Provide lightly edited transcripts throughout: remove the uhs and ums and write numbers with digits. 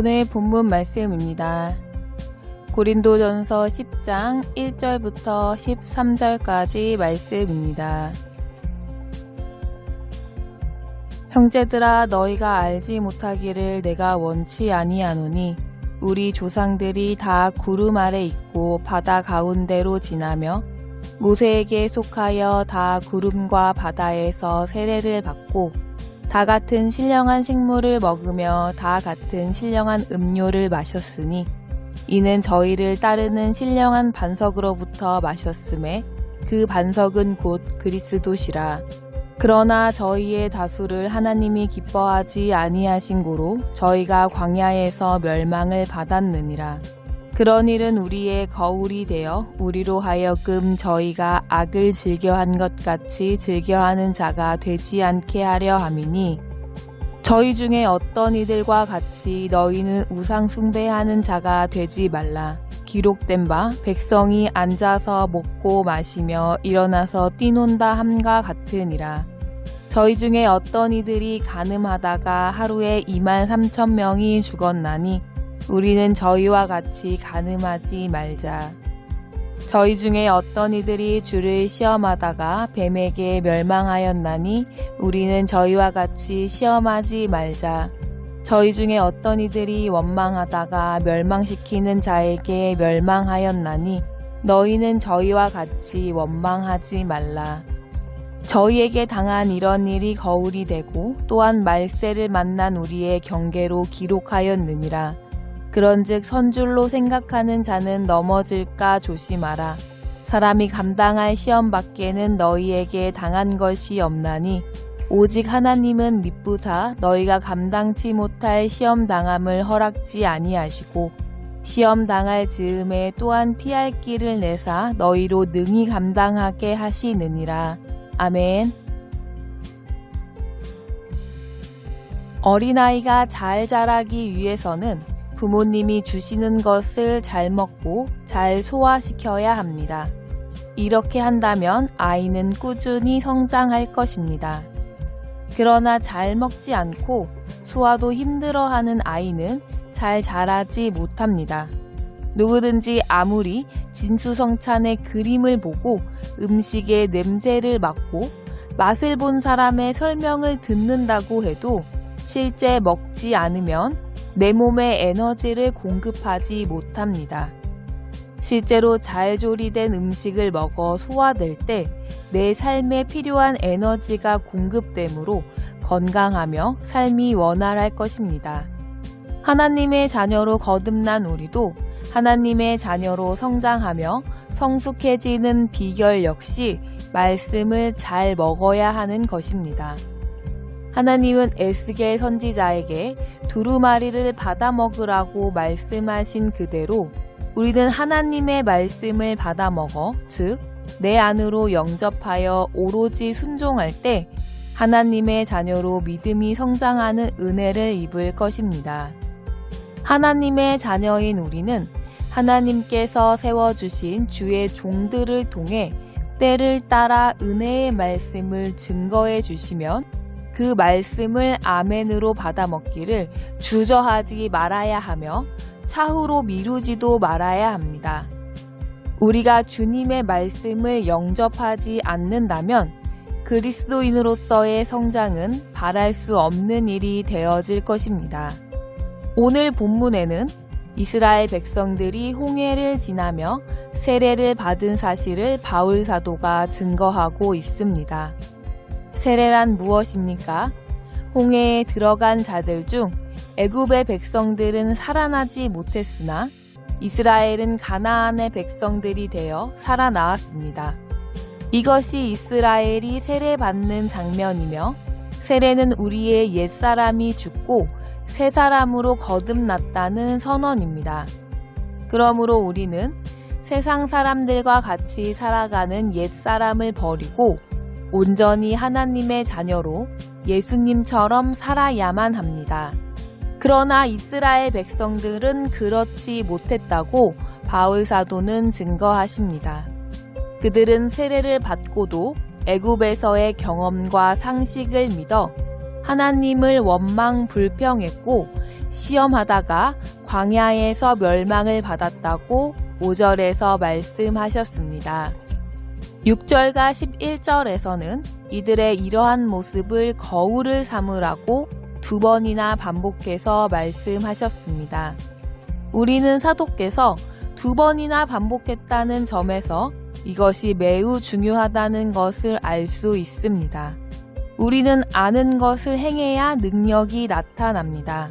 오늘 본문 말씀입니다. 고린도전서 10장 1절부터 13절까지 말씀입니다. 형제들아, 너희가 알지 못하기를 내가 원치 아니하노니 우리 조상들이 다 구름 아래 있고 바다 가운데로 지나며 모세에게 속하여 다 구름과 바다에서 세례를 받고 다 같은 신령한 식물을 먹으며 다 같은 신령한 음료를 마셨으니 이는 저희를 따르는 신령한 반석으로부터 마셨음에 그 반석은 곧 그리스도시라. 그러나 저희의 다수를 하나님이 기뻐하지 아니하신 고로 저희가 광야에서 멸망을 받았느니라. 그런 일은 우리의 거울이 되어 우리로 하여금 저희가 악을 즐겨한 것 같이 즐겨하는 자가 되지 않게 하려 함이니 저희 중에 어떤 이들과 같이 너희는 우상 숭배하는 자가 되지 말라. 기록된 바 백성이 앉아서 먹고 마시며 일어나서 뛰논다 함과 같으니라. 저희 중에 어떤 이들이 간음하다가 하루에 23,000명이 죽었나니 우리는 저희와 같이 간음하지 말자. 저희 중에 어떤 이들이 주를 시험하다가 뱀에게 멸망하였나니 우리는 저희와 같이 시험하지 말자. 저희 중에 어떤 이들이 원망하다가 멸망시키는 자에게 멸망하였나니 너희는 저희와 같이 원망하지 말라. 저희에게 당한 이런 일이 거울이 되고 또한 말세를 만난 우리의 경계로 기록하였느니라. 그런즉 선줄로 생각하는 자는 넘어질까 조심하라. 사람이 감당할 시험 밖에는 너희에게 당한 것이 없나니 오직 하나님은 미쁘사 너희가 감당치 못할 시험 당함을 허락지 아니하시고 시험 당할 즈음에 또한 피할 길을 내사 너희로 능히 감당하게 하시느니라. 아멘. 어린아이가 잘 자라기 위해서는 부모님이 주시는 것을 잘 먹고 잘 소화시켜야 합니다. 이렇게 한다면 아이는 꾸준히 성장할 것입니다. 그러나 잘 먹지 않고 소화도 힘들어하는 아이는 잘 자라지 못합니다. 누구든지 아무리 진수성찬의 그림을 보고 음식의 냄새를 맡고 맛을 본 사람의 설명을 듣는다고 해도 실제 먹지 않으면 내 몸에 에너지를 공급하지 못합니다. 실제로 잘 조리된 음식을 먹어 소화될 때 내 삶에 필요한 에너지가 공급되므로 건강하며 삶이 원활할 것입니다. 하나님의 자녀로 거듭난 우리도 하나님의 자녀로 성장하며 성숙해지는 비결 역시 말씀을 잘 먹어야 하는 것입니다. 하나님은 에스겔 선지자에게 두루마리를 받아 먹으라고 말씀하신 그대로 우리는 하나님의 말씀을 받아 먹어 즉 내 안으로 영접하여 오로지 순종할 때 하나님의 자녀로 믿음이 성장하는 은혜를 입을 것입니다. 하나님의 자녀인 우리는 하나님께서 세워주신 주의 종들을 통해 때를 따라 은혜의 말씀을 증거해 주시면 그 말씀을 아멘으로 받아 먹기를 주저하지 말아야 하며 차후로 미루지도 말아야 합니다. 우리가 주님의 말씀을 영접하지 않는다면 그리스도인으로서의 성장은 바랄 수 없는 일이 되어질 것입니다. 오늘 본문에는 이스라엘 백성들이 홍해를 지나며 세례를 받은 사실을 바울 사도가 증거하고 있습니다. 세례란 무엇입니까? 홍해에 들어간 자들 중 애굽의 백성들은 살아나지 못했으나 이스라엘은 가나안의 백성들이 되어 살아나왔습니다. 이것이 이스라엘이 세례받는 장면이며 세례는 우리의 옛사람이 죽고 새 사람으로 거듭났다는 선언입니다. 그러므로 우리는 세상 사람들과 같이 살아가는 옛사람을 버리고 온전히 하나님의 자녀로 예수님처럼 살아야만 합니다. 그러나 이스라엘 백성들은 그렇지 못했다고 바울 사도는 증거하십니다. 그들은 세례를 받고도 애굽에서의 경험과 상식을 믿어 하나님을 원망 불평했고 시험하다가 광야에서 멸망을 받았다고 5절에서 말씀하셨습니다. 6절과 11절에서는 이들의 이러한 모습을 거울을 삼으라고 2번이나 반복해서 말씀하셨습니다. 우리는 사도께서 2번이나 반복했다는 점에서 이것이 매우 중요하다는 것을 알 수 있습니다. 우리는 아는 것을 행해야 능력이 나타납니다.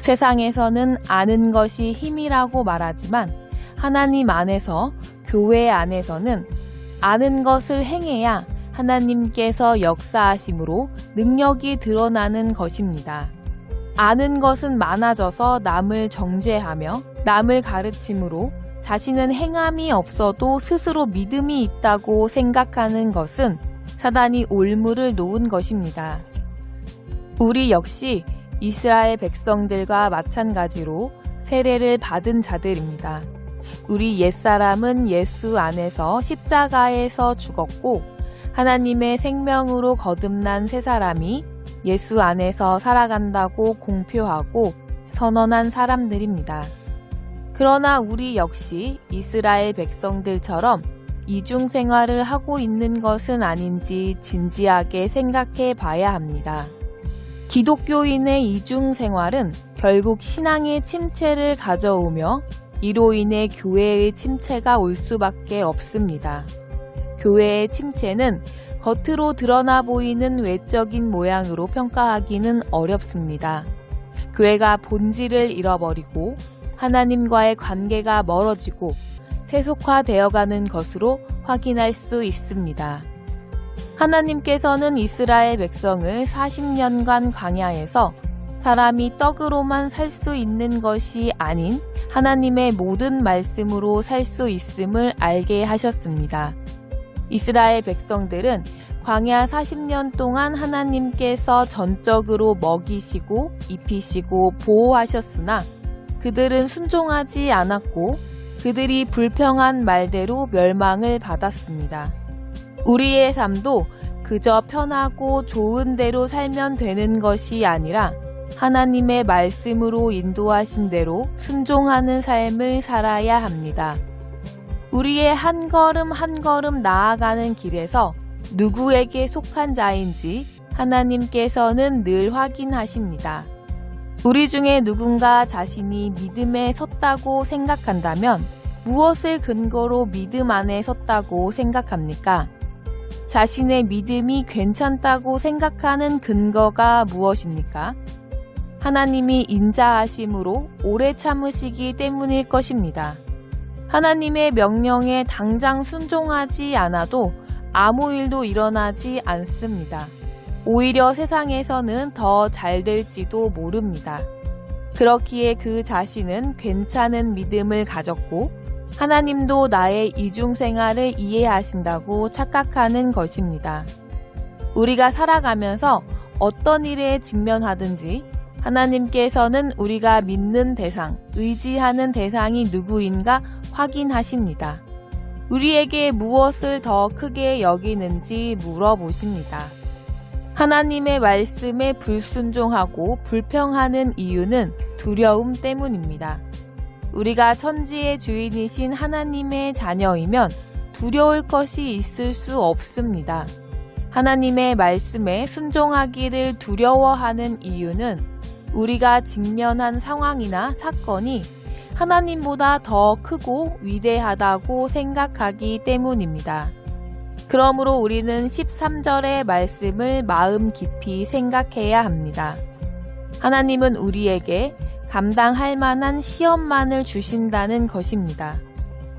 세상에서는 아는 것이 힘이라고 말하지만 하나님 안에서, 교회 안에서는 아는 것을 행해야 하나님께서 역사하심으로 능력이 드러나는 것입니다. 아는 것은 많아져서 남을 정죄하며 남을 가르침으로 자신은 행함이 없어도 스스로 믿음이 있다고 생각하는 것은 사단이 올무를 놓은 것입니다. 우리 역시 이스라엘 백성들과 마찬가지로 세례를 받은 자들입니다. 우리 옛사람은 예수 안에서 십자가에서 죽었고 하나님의 생명으로 거듭난 새 사람이 예수 안에서 살아간다고 공표하고 선언한 사람들입니다. 그러나 우리 역시 이스라엘 백성들처럼 이중 생활을 하고 있는 것은 아닌지 진지하게 생각해 봐야 합니다. 기독교인의 이중 생활은 결국 신앙의 침체를 가져오며 이로 인해 교회의 침체가 올 수밖에 없습니다. 교회의 침체는 겉으로 드러나 보이는 외적인 모양으로 평가하기는 어렵습니다. 교회가 본질을 잃어버리고 하나님과의 관계가 멀어지고 세속화되어가는 것으로 확인할 수 있습니다. 하나님께서는 이스라엘 백성을 40년간 광야에서 사람이 떡으로만 살 수 있는 것이 아닌 하나님의 모든 말씀으로 살 수 있음을 알게 하셨습니다. 이스라엘 백성들은 광야 40년 동안 하나님께서 전적으로 먹이시고 입히시고 보호하셨으나 그들은 순종하지 않았고 그들이 불평한 말대로 멸망을 받았습니다. 우리의 삶도 그저 편하고 좋은 대로 살면 되는 것이 아니라 하나님의 말씀으로 인도하신 대로 순종하는 삶을 살아야 합니다. 우리의 한 걸음 한 걸음 나아가는 길에서 누구에게 속한 자인지 하나님께서는 늘 확인하십니다. 우리 중에 누군가 자신이 믿음에 섰다고 생각한다면 무엇을 근거로 믿음 안에 섰다고 생각합니까? 자신의 믿음이 괜찮다고 생각하는 근거가 무엇입니까? 하나님이 인자하심으로 오래 참으시기 때문일 것입니다. 하나님의 명령에 당장 순종하지 않아도 아무 일도 일어나지 않습니다. 오히려 세상에서는 더 잘 될지도 모릅니다. 그렇기에 그 자신은 괜찮은 믿음을 가졌고 하나님도 나의 이중생활을 이해하신다고 착각하는 것입니다. 우리가 살아가면서 어떤 일에 직면하든지 하나님께서는 우리가 믿는 대상, 의지하는 대상이 누구인가 확인하십니다. 우리에게 무엇을 더 크게 여기는지 물어보십니다. 하나님의 말씀에 불순종하고 불평하는 이유는 두려움 때문입니다. 우리가 천지의 주인이신 하나님의 자녀이면 두려울 것이 있을 수 없습니다. 하나님의 말씀에 순종하기를 두려워하는 이유는 우리가 직면한 상황이나 사건이 하나님보다 더 크고 위대하다고 생각하기 때문입니다. 그러므로 우리는 13절의 말씀을 마음 깊이 생각해야 합니다. 하나님은 우리에게 감당할 만한 시험만을 주신다는 것입니다.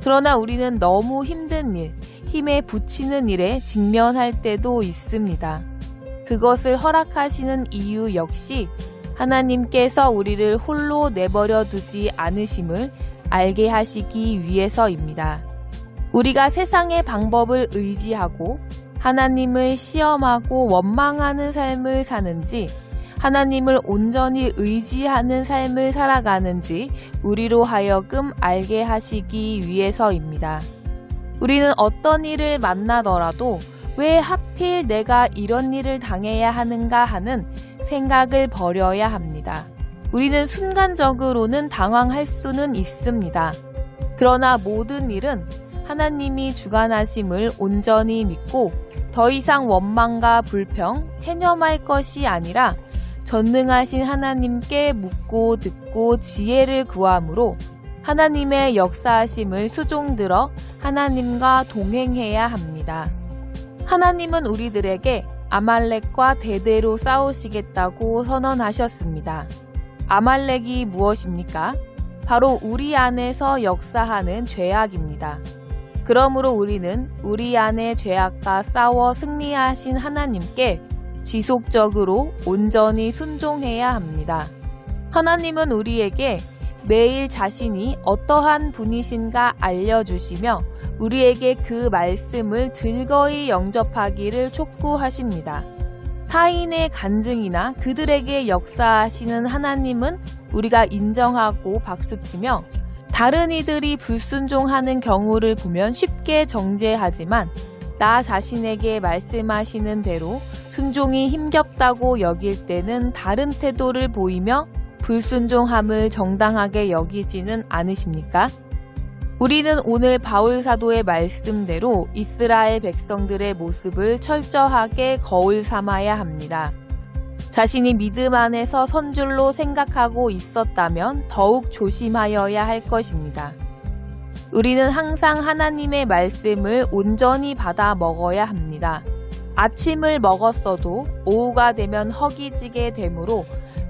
그러나 우리는 너무 힘든 일, 힘에 부치는 일에 직면할 때도 있습니다. 그것을 허락하시는 이유 역시 하나님께서 우리를 홀로 내버려 두지 않으심을 알게 하시기 위해서입니다. 우리가 세상의 방법을 의지하고 하나님을 시험하고 원망하는 삶을 사는지 하나님을 온전히 의지하는 삶을 살아가는지 우리로 하여금 알게 하시기 위해서입니다. 우리는 어떤 일을 만나더라도 왜 하필 내가 이런 일을 당해야 하는가 하는 생각을 버려야 합니다. 우리는 순간적으로는 당황할 수는 있습니다. 그러나 모든 일은 하나님이 주관하심을 온전히 믿고 더 이상 원망과 불평, 체념할 것이 아니라 전능하신 하나님께 묻고 듣고 지혜를 구함으로 하나님의 역사하심을 수종들어 하나님과 동행해야 합니다. 하나님은 우리들에게 아말렉과 대대로 싸우시겠다고 선언하셨습니다. 아말렉이 무엇입니까? 바로 우리 안에서 역사하는 죄악입니다. 그러므로 우리는 우리 안의 죄악과 싸워 승리하신 하나님께 지속적으로 온전히 순종해야 합니다. 하나님은 우리에게 매일 자신이 어떠한 분이신가 알려주시며 우리에게 그 말씀을 즐거이 영접하기를 촉구하십니다. 타인의 간증이나 그들에게 역사하시는 하나님은 우리가 인정하고 박수치며 다른 이들이 불순종하는 경우를 보면 쉽게 정죄하지만 나 자신에게 말씀하시는 대로 순종이 힘겹다고 여길 때는 다른 태도를 보이며 불순종함을 정당하게 여기지는 않으십니까? 우리는 오늘 바울 사도의 말씀대로 이스라엘 백성들의 모습을 철저하게 거울 삼아야 합니다. 자신이 믿음 안에서 선줄로 생각하고 있었다면 더욱 조심하여야 할 것입니다. 우리는 항상 하나님의 말씀을 온전히 받아 먹어야 합니다. 아침을 먹었어도 오후가 되면 허기지게 되므로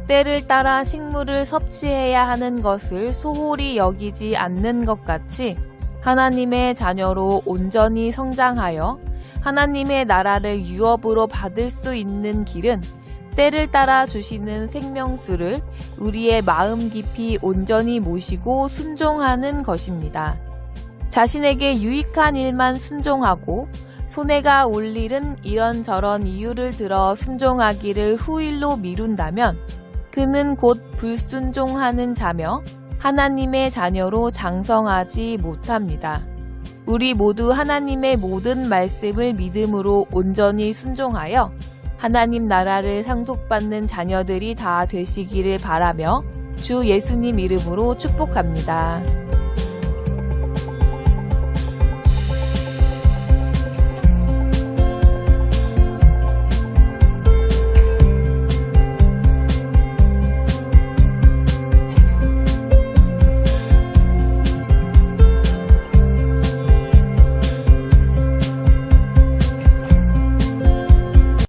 때를 따라 식물을 섭취해야 하는 것을 소홀히 여기지 않는 것 같이 하나님의 자녀로 온전히 성장하여 하나님의 나라를 유업으로 받을 수 있는 길은 때를 따라 주시는 생명수를 우리의 마음 깊이 온전히 모시고 순종하는 것입니다. 자신에게 유익한 일만 순종하고 손해가 올 일은 이런저런 이유를 들어 순종하기를 후일로 미룬다면 그는 곧 불순종하는 자며 하나님의 자녀로 장성하지 못합니다. 우리 모두 하나님의 모든 말씀을 믿음으로 온전히 순종하여 하나님 나라를 상속받는 자녀들이 다 되시기를 바라며 주 예수님 이름으로 축복합니다.